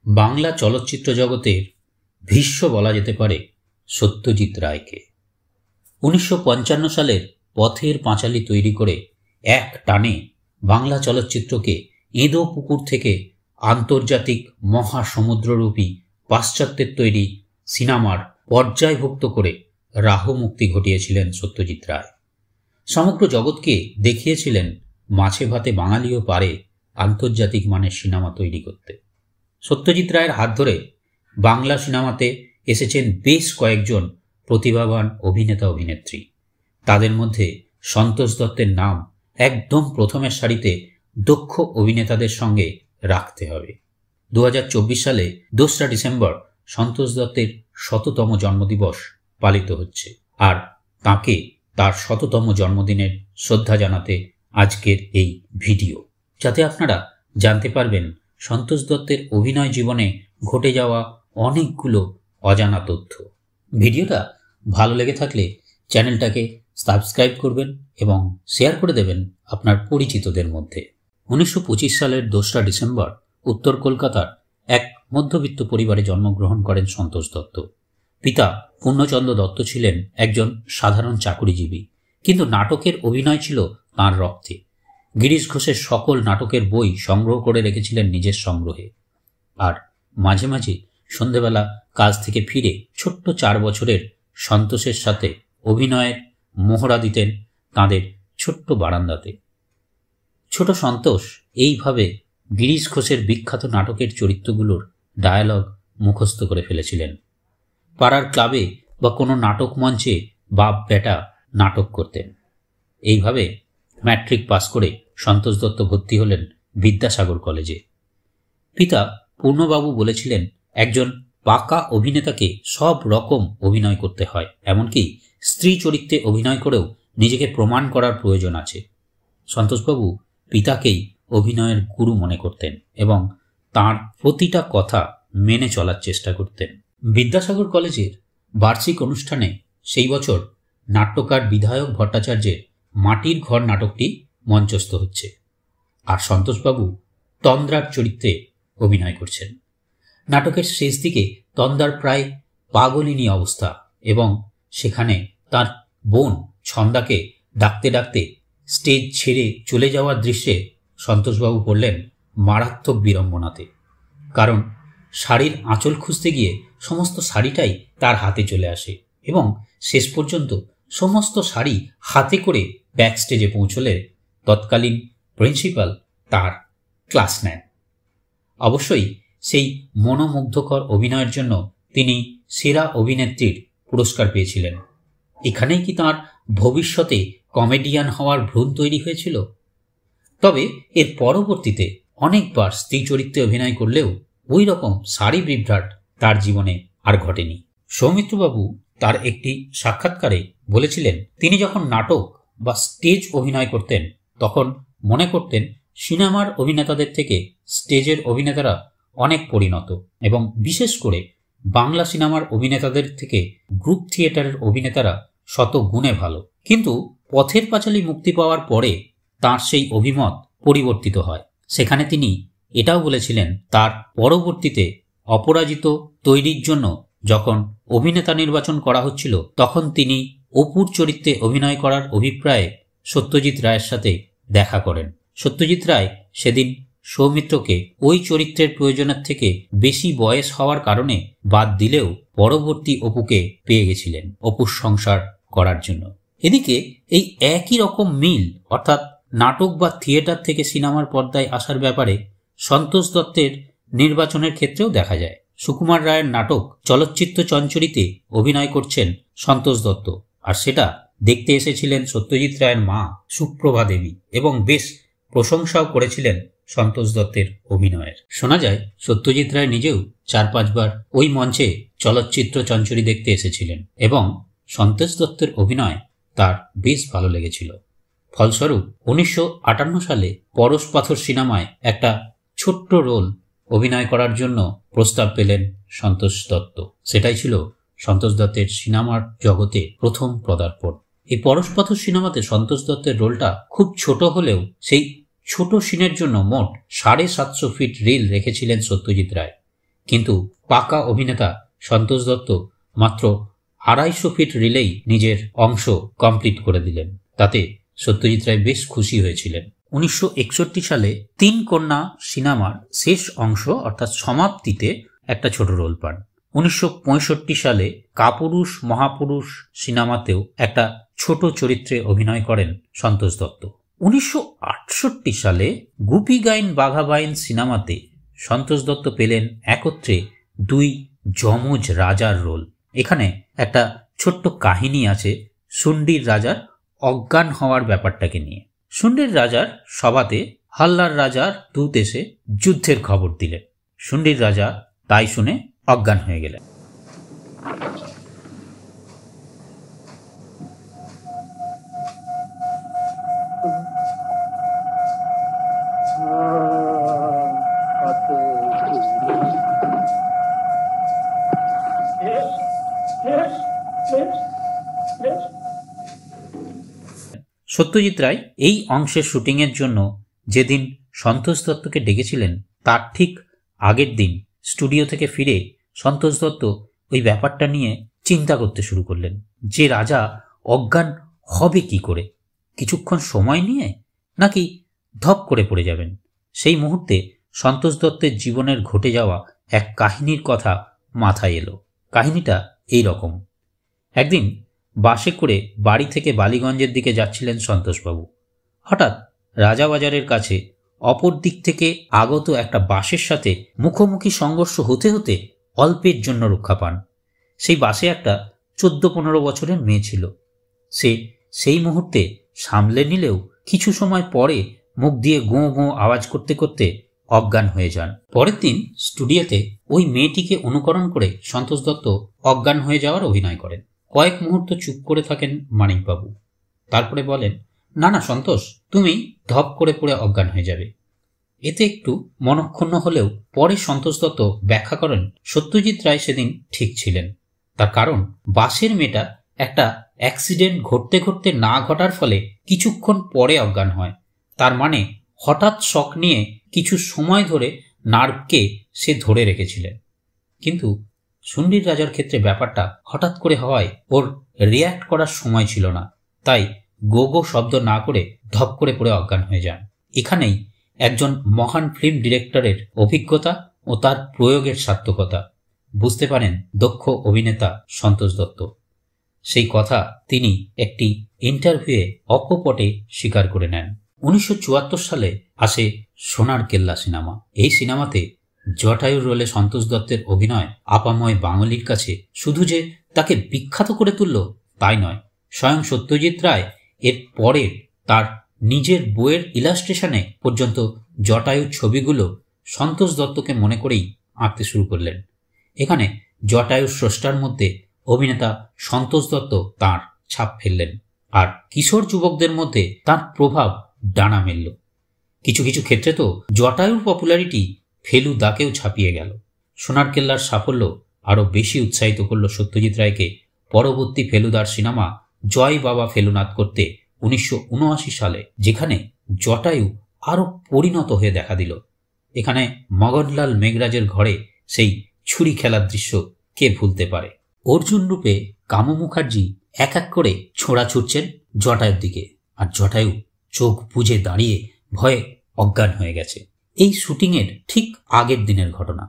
বাংলা চলচ্চিত্র জগতের ভীষ্ম বলা যেতে পারে সত্যজিৎ রায়কে। 1955 সালের পথের পাঁচালী তৈরি করে এক টানে বাংলা চলচ্চিত্রকে এঁদো পুকুর থেকে আন্তর্জাতিক মহাসমুদ্ররূপী পাশ্চাত্যের তৈরি সিনেমার পর্যায়ভুক্ত করে রাহু মুক্তি ঘটিয়েছিলেন সত্যজিৎ রায়। সমগ্র জগৎকে দেখিয়েছিলেন মাছে ভাতে বাঙালিও পারে আন্তর্জাতিক মানের সিনেমা তৈরি করতে। সত্যজিৎ রায়ের হাত ধরে বাংলা সিনেমাতে এসেছেন বেশ কয়েকজন প্রতিভাবান অভিনেতা অভিনেত্রী। তাদের মধ্যে সন্তোষ দত্তের নাম একদম প্রথমের সারিতে দক্ষ অভিনেতাদের সঙ্গে রাখতে হবে। 2024 সালে 2রা ডিসেম্বর সন্তোষ দত্তের 100তম জন্মদিবস পালিত হচ্ছে, আর তাকে তার 100তম জন্মদিনের শ্রদ্ধা জানাতে আজকের এই ভিডিও, যাতে আপনারা জানতে পারবেন সন্তোষ দত্তের অভিনয় জীবনে ঘটে যাওয়া অনেকগুলো অজানা তথ্য। ভিডিওটা ভালো লেগে থাকলে চ্যানেলটাকে সাবস্ক্রাইব করবেন এবং শেয়ার করে দেবেন আপনার পরিচিতদের মধ্যে। 1925 সালের 2রা ডিসেম্বর উত্তর কলকাতার এক মধ্যবিত্ত পরিবারে জন্মগ্রহণ করেন সন্তোষ দত্ত। পিতা পূর্ণচন্দ্র দত্ত ছিলেন একজন সাধারণ চাকুরিজীবী, কিন্তু নাটকের অভিনয় ছিল তাঁর রক্তে। গিরিশ ঘোষের সকল নাটকের বই সংগ্রহ করে রেখেছিলেন নিজের সংগ্রহে, আর মাঝে মাঝে সন্ধেবেলা কাজ থেকে ফিরে ছোট্ট 4 বছরের সন্তোষের সাথে অভিনয়ের মোহরা দিতেন তাঁদের ছোট্ট বারান্দাতে। ছোট সন্তোষ এইভাবে গিরিশ ঘোষের বিখ্যাত নাটকের চরিত্রগুলোর ডায়ালগ মুখস্থ করে ফেলেছিলেন। পাড়ার ক্লাবে বা কোনো নাটক মঞ্চে বাপ বেটা নাটক করতেন। এইভাবে ম্যাট্রিক পাস করে সন্তোষ দত্ত ভর্তি হলেন বিদ্যাসাগর কলেজে। পিতা পূর্ণবাবু বলেছিলেন, একজন পাকা অভিনেতাকে সব রকম অভিনয় করতে হয়, এমনকি স্ত্রী চরিত্রে অভিনয় করেও নিজেকে প্রমাণ করার প্রয়োজন আছে। সন্তোষবাবু পিতাকেই অভিনয়ের গুরু মনে করতেন এবং তাঁর প্রতিটা কথা মেনে চলার চেষ্টা করতেন। বিদ্যাসাগর কলেজের বার্ষিক অনুষ্ঠানে সেই বছর নাট্যকার বিধায়ক ভট্টাচার্যের মাটির ঘর নাটকটি মঞ্চস্থ হচ্ছে, আর সন্তোষবাবু তন্দ্রার চরিত্রে অভিনয় করছেন। নাটকের শেষ দিকে তন্দ্রার প্রায় পাগলিনী অবস্থা এবং সেখানে তার বোন ছন্দাকে ডাকতে ডাকতে স্টেজ ছেড়ে চলে যাওয়ার দৃশ্যে সন্তোষবাবু পড়লেন মারাত্মক বিড়ম্বনাতে, কারণ শাড়ির আঁচল খুঁজতে গিয়ে সমস্ত শাড়িটাই তার হাতে চলে আসে এবং শেষ পর্যন্ত সমস্ত শাড়ি হাতে করে ব্যাক স্টেজে পৌঁছলে তৎকালীন প্রিন্সিপাল তার ক্লাস নেন। অবশ্যই সেই মনোমুগ্ধকর অভিনয়ের জন্য তিনি সেরা অভিনেত্রীর পুরস্কার পেয়েছিলেন। এখানেই কি তাঁর ভবিষ্যতে কমেডিয়ান হওয়ার ভ্রূণ তৈরি হয়েছিল? তবে এর পরবর্তীতে অনেকবার স্ত্রী চরিত্রে অভিনয় করলেও ওই রকম শাড়ি বিভ্রাট তার জীবনে আর ঘটেনি। সৌমিত্রবাবু তার একটি সাক্ষাৎকারে বলেছিলেন, তিনি যখন নাটক বা স্টেজ অভিনয় করতেন তখন মনে করতেন সিনেমার অভিনেতাদের থেকে স্টেজের অভিনেতারা অনেক পরিণত এবং বিশেষ করে বাংলা সিনেমার অভিনেতাদের থেকে গ্রুপ থিয়েটারের অভিনেতারা শত গুণে ভালো। কিন্তু পথের পাঁচালী মুক্তি পাওয়ার পরে তাঁর সেই অভিমত পরিবর্তিত হয়। সেখানে তিনি এটাও বলেছিলেন, তার পরবর্তীতে অপরাজিত তৈরির জন্য যখন অভিনেতা নির্বাচন করা হচ্ছিল তখন তিনি অপুর চরিত্রে অভিনয় করার অভিপ্রায়ে সত্যজিৎ রায়ের সাথে দেখা করেন। সত্যজিৎ রায় সেদিন সৌমিত্রকে ওই চরিত্রের প্রয়োজনের থেকে বেশি বয়স হওয়ার কারণে বাদ দিলেও পরবর্তী অপুকে পেয়ে গেছিলেন অপুর সংসার করার জন্য। এদিকে এই একই রকম মিল, অর্থাৎ নাটক বা থিয়েটার থেকে সিনেমার পর্দায় আসার ব্যাপারে সন্তোষ দত্তের নির্বাচনের ক্ষেত্রেও দেখা যায়। সুকুমার রায়ের নাটক চলচ্চিত্র চঞ্চরীতে অভিনয় করছেন সন্তোষ দত্ত, আর সেটা দেখতে এসেছিলেন সত্যজিৎ রায়ের মা সুপ্রভা দেবী এবং বেশ প্রশংসাও করেছিলেন সন্তোষ দত্তের অভিনয়ের। শোনা যায় সত্যজিৎ রায় নিজেও 4-5 বার ওই মঞ্চে চলচ্চিত্র চঞ্চরী দেখতে এসেছিলেন এবং সন্তোষ দত্তের অভিনয় তার বেশ ভালো লেগেছিল। ফলস্বরূপ 1958 সালে পরশ পাথর সিনেমায় একটা ছোট্ট রোল অভিনয় করার জন্য প্রস্তাব পেলেন সন্তোষ দত্ত। সেটাই ছিল সন্তোষ দত্তের সিনেমার জগতে প্রথম পদার্পণ। এই পরশ পাথর সিনেমাতে সন্তোষ দত্তের রোলটা খুব ছোট হলেও সেই ছোট সিনের জন্য মোট 750 ফিট রিল রেখেছিলেন সত্যজিৎ রায় কিন্তু পাকা অভিনেতা সন্তোষ দত্ত মাত্র 250 ফিট রিলেই নিজের অংশ কমপ্লিট করে দিলেন। তাতে সত্যজিৎ রায় বেশ খুশি হয়েছিলেন। 1961 সালে 3 কন্যা সিনেমার শেষ অংশ অর্থাৎ সমাপ্তিতে একটা ছোট রোল পান। 1965 সালে কাপুরুষ মহাপুরুষ সিনেমাতেও একটা ছোট চরিত্রে অভিনয় করেন সন্তোষ দত্ত। 1968 সালে গুপি গাইন বাঘা বাইন সিনেমাতে সন্তোষ দত্ত পেলেন একত্রে 2 যমজ রাজার রোল। এখানে একটা ছোট্ট কাহিনী আছে শুন্ডির রাজার অজ্ঞান হওয়ার ব্যাপারটাকে নিয়ে। শুন্ডির রাজার সভাতে হাল্লার রাজার দূত এসে যুদ্ধের খবর দিলেন। শুন্ডির রাজা তাই শুনে অজ্ঞান হয়ে গেলেন। সত্যজিৎ রায় এই অংশের শুটিংয়ের জন্য যেদিন সন্তোষ দত্তকে ডেকেছিলেন তার ঠিক আগের দিন স্টুডিও থেকে ফিরে সন্তোষ দত্ত ওই ব্যাপারটা নিয়ে চিন্তা করতে শুরু করলেন যে রাজা অজ্ঞান হবে কি করে, কিছুক্ষণ সময় নিয়ে নাকি ধপ করে পড়ে যাবেন। সেই মুহূর্তে সন্তোষ দত্তের জীবনের ঘটে যাওয়া এক কাহিনীর কথা মাথায় এলো। কাহিনীটা এই রকম। একদিন বাসে করে বাড়ি থেকে বালিগঞ্জের দিকে যাচ্ছিলেন সন্তোষবাবু। হঠাৎ রাজাবাজারের কাছে অপর দিক থেকে আগত একটা বাসের সাথে মুখোমুখি সংঘর্ষ হতে হতে অল্পের জন্য রক্ষা পান। সেই বাসে একটা 14-15 বছরের মেয়ে ছিল। সে সেই মুহূর্তে সামলে নিলেও কিছু সময় পরে মুখ দিয়ে গোঁ গোঁ আওয়াজ করতে করতে অজ্ঞান হয়ে যান। পরের দিন স্টুডিওতে ওই মেয়েটিকে অনুকরণ করে সন্তোষ দত্ত অজ্ঞান হয়ে যাওয়ার অভিনয় করেন। কয়েক মুহূর্ত চুপ করে থাকেন মানিকবাবু। তারপরে বলেন, না না সন্তোষ, তুমি ধপ করে পড়ে অজ্ঞান হয়ে যাবে। এতে একটু মনক্ষুণ্ণ হলেও পরে সন্তোষ দত্ত ব্যাখ্যা করেন সত্যজিৎ রায় সেদিন ঠিক ছিলেন। তার কারণ বাসের মেয়েটা একটা অ্যাক্সিডেন্ট ঘটতে ঘটতে না ঘটার ফলে কিছুক্ষণ পরে অজ্ঞান হয়। তার মানে হঠাৎ শক নিয়ে কিছু সময় ধরে নার্ভকে সে ধরে রেখেছিলেন। কিন্তু শুন্ডির রাজার ক্ষেত্রে ব্যাপারটা হঠাৎ করে হওয়ায় ওর রিয়্যাক্ট করার সময় ছিল না, তাই গো গো শব্দ না করে ধপ করে পড়ে অজ্ঞান হয়ে যান। এখানেই একজন মহান ফিল্ম ডিরেক্টরের অভিজ্ঞতা ও তার প্রয়োগের সার্থকতা বুঝতে পারেন দক্ষ অভিনেতা সন্তোষ দত্ত। সেই কথা তিনি একটি ইন্টারভিউয়ে অকপটে স্বীকার করে নেন। 1974 সালে আসে সোনার কেল্লা সিনেমা। এই সিনেমাতে জটায়ুর রোলে সন্তোষ দত্তের অভিনয় আপাময় বাঙালির কাছে শুধু যে তাকে বিখ্যাত করে তুলল তাই নয়, স্বয়ং সত্যজিৎ রায় এর পরে তার নিজের বইয়ের ইলাস্ট্রেশনে পর্যন্ত জটায়ুর ছবিগুলো সন্তোষ দত্তকে মনে করেই আঁকতে শুরু করলেন। এখানে জটায়ুর স্রষ্টার মধ্যে অভিনেতা সন্তোষ দত্ত তাঁর ছাপ ফেললেন, আর কিশোর যুবকদের মধ্যে তাঁর প্রভাব ডানা মেলল। কিছু কিছু ক্ষেত্রে তো জটায়ুর পপুলারিটি ফেলুদাকেও ছাপিয়ে গেল। সোনার কেল্লার সাফল্য আরও বেশি উৎসাহিত করল সত্যজিৎ রায়কে পরবর্তী ফেলুদার সিনেমা জয় বাবা ফেলুনাথ করতে 1979 সালে, যেখানে জটায়ু আরও পরিণত হয়ে দেখা দিল। এখানে মগনলাল মেঘরাজের ঘরে সেই ছুরি খেলার দৃশ্য কে ভুলতে পারে। অর্জুন রূপে কামু মুখার্জি এক এক করে ছোঁড়া ছুটছেন জটায়ুর দিকে, আর জটায়ু চোখ বুজে দাঁড়িয়ে ভয়ে অজ্ঞান হয়ে গেছে। এই শুটিংয়ের ঠিক আগের দিনের ঘটনা।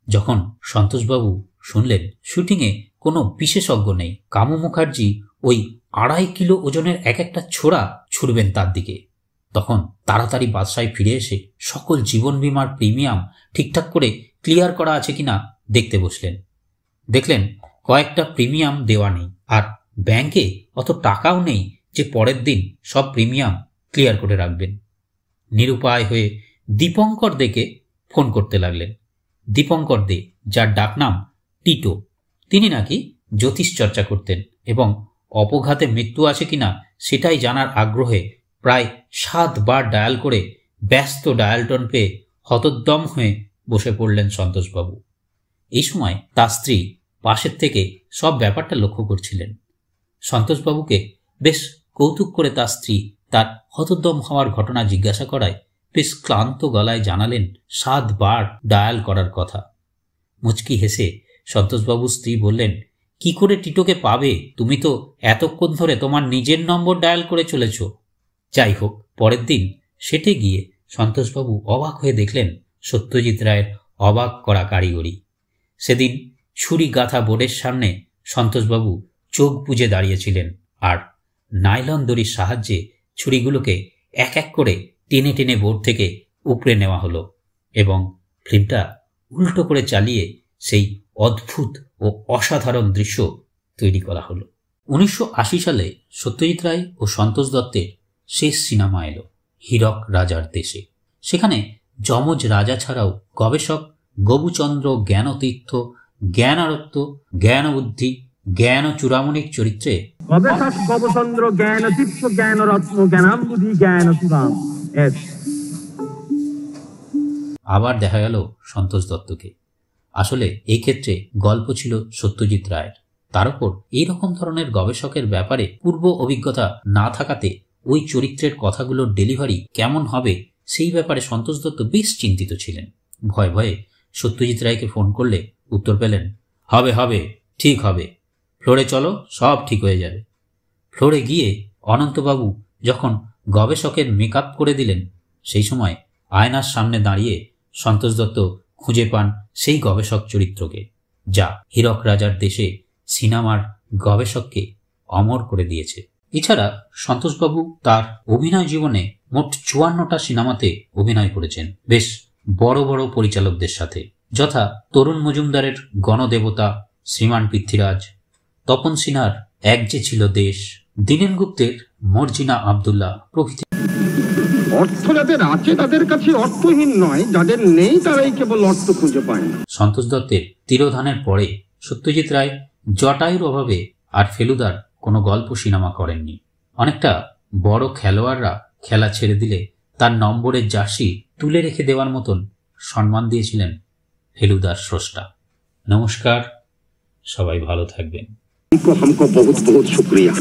যখন সন্তোষবাবু শুনলেন শুটিংয়ে কোনো বিশেষজ্ঞ নেই, কামু মুখার্জি ওই 2.5 কিলো ওজনের এক একটা ছোড়া ছুড়বেন তার দিকে, তখন তাড়াতাড়ি বাদশায় ফিরে এসে সকল জীবন বীমার প্রিমিয়াম ঠিকঠাক করে ক্লিয়ার করা আছে কিনা দেখতে বসলেন। দেখলেন কয়েকটা প্রিমিয়াম দেওয়া নেই, আর ব্যাংকে অত টাকাও নেই যে পরের দিন সব প্রিমিয়াম ক্লিয়ার করে রাখবেন। নিরুপায় হয়ে দীপঙ্কর দেকে ফোন করতে লাগলেন। দীপঙ্কর দে, যার ডাকনাম টিটো, তিনি নাকি জ্যোতিষ চর্চা করতেন এবং অপঘাতে মৃত্যু আছে কিনা সেটাই জানার আগ্রহে প্রায় 7 বার ডায়াল করে ব্যস্ত ডায়ালটন পেয়ে হতোদ্যম হয়ে বসে পড়লেন সন্তোষবাবু। এই সময় তার স্ত্রী পাশের থেকে সব ব্যাপারটা লক্ষ্য করছিলেন। সন্তোষবাবুকে বেশ কৌতুক করে তার স্ত্রী তার হতোদ্যম হওয়ার ঘটনা জিজ্ঞাসা করায় বেশ ক্লান্ত গলায় জানালেন 7 বার ডায়াল করার কথা। মুচকি হেসে সন্তোষবাবুর স্ত্রী বললেন, কি করে টিটোকে পাবে? তুমি তো এতক্ষণ ধরে তোমার নিজের নম্বর ডায়াল করে চলেছ। যাই হোক, পরের দিন সেটে গিয়ে সন্তোষবাবু অবাক হয়ে দেখলেন সত্যজিৎ রায়ের অবাক করা কারিগরি। সেদিন ছুরি গাঁথা বোর্ডের সামনে সন্তোষবাবু চোখ বুজে দাঁড়িয়েছিলেন, আর নাইলন দড়ির সাহায্যে ছুরিগুলোকে এক এক করে টেনে টেনে বোর্ড থেকে উপড়ে নেওয়া হলো এবং ফিল্মটা উল্টো করে চালিয়ে সেই অদ্ভুত ও অসাধারণ দৃশ্য তৈরি করা হলো। 1980 সালে সত্যজিৎ রায় ও সন্তোষ দত্তের শেষ সিনেমা এলো হীরক রাজার দেশে। সেখানে যমজ রাজা ছাড়াও গবেষক গবুচন্দ্র জ্ঞানতীর্থ, জ্ঞানারত্ব, জ্ঞানবুদ্ধি, জ্ঞান চূড়ামণির চরিত্রে গবেষক গবুচন্দ্র জ্ঞানতীর্থ, জ্ঞানরত্ন, জ্ঞানাম্বুধি, জ্ঞান চূড়াম। আবার দেখা গেল সন্তোষ দত্তকে। আসলে এই ক্ষেত্রে গল্প ছিল সত্যজিৎ রায়ের। তার উপর এইরকম ধরনের গবেষকের ব্যাপারে পূর্ব অভিজ্ঞতা না থাকাতে ওই চরিত্রের কথাগুলোর ডেলিভারি কেমন হবে সেই ব্যাপারে সন্তোষ দত্ত বেশ চিন্তিত ছিলেন। ভয়ে ভয়ে সত্যজিৎ রায়কে ফোন করলে উত্তর পেলেন, হবে হবে, ঠিক হবে, ফ্লোরে চলো, সব ঠিক হয়ে যাবে। ফ্লোরে গিয়ে অনন্তবাবু যখন গবেষকের মেকআপ করে দিলেন, সেই সময় আয়নার সামনে দাঁড়িয়ে সন্তোষ দত্ত খুঁজে পান সেই গবেষক চরিত্রকে, যা হীরক রাজার দেশে সিনেমার গবেষককে অমর করে দিয়েছে। এছাড়া সন্তোষবাবু তার অভিনয় জীবনে মোট 54টা সিনেমাতে অভিনয় করেছেন, বেশ বড় বড় পরিচালকদের সাথে, যথা তরুণ মজুমদারের গণদেবতা, শ্রীমান পৃথ্বীরাজ, তপন সিনহার এক যে ছিল দেশ, দীনেন গুপ্তের মর্জিনা আব্দুল্লাহ প্রভৃতি। অর্থ যাদের আছে তাদের কাছে অর্থহীন নয়, যাদের নেই তারাই কেবল অর্থ খুঁজে পায় না। সন্তোষ দত্তের তিরোধানের পরে সত্যজিৎ রায় জটায়ুর অভাবে আর ফেলুদার কোনো গল্প সিনেমা করেননি। অনেকটা বড় খেলোয়াড়রা খেলা ছেড়ে দিলে তার নম্বরের জার্সি তুলে রেখে দেওয়ার মতন সম্মান দিয়েছিলেন ফেলুদার স্রষ্টা। নমস্কার, সবাই ভালো থাকবেন। हमको बहुत बहुत शुक्रिया।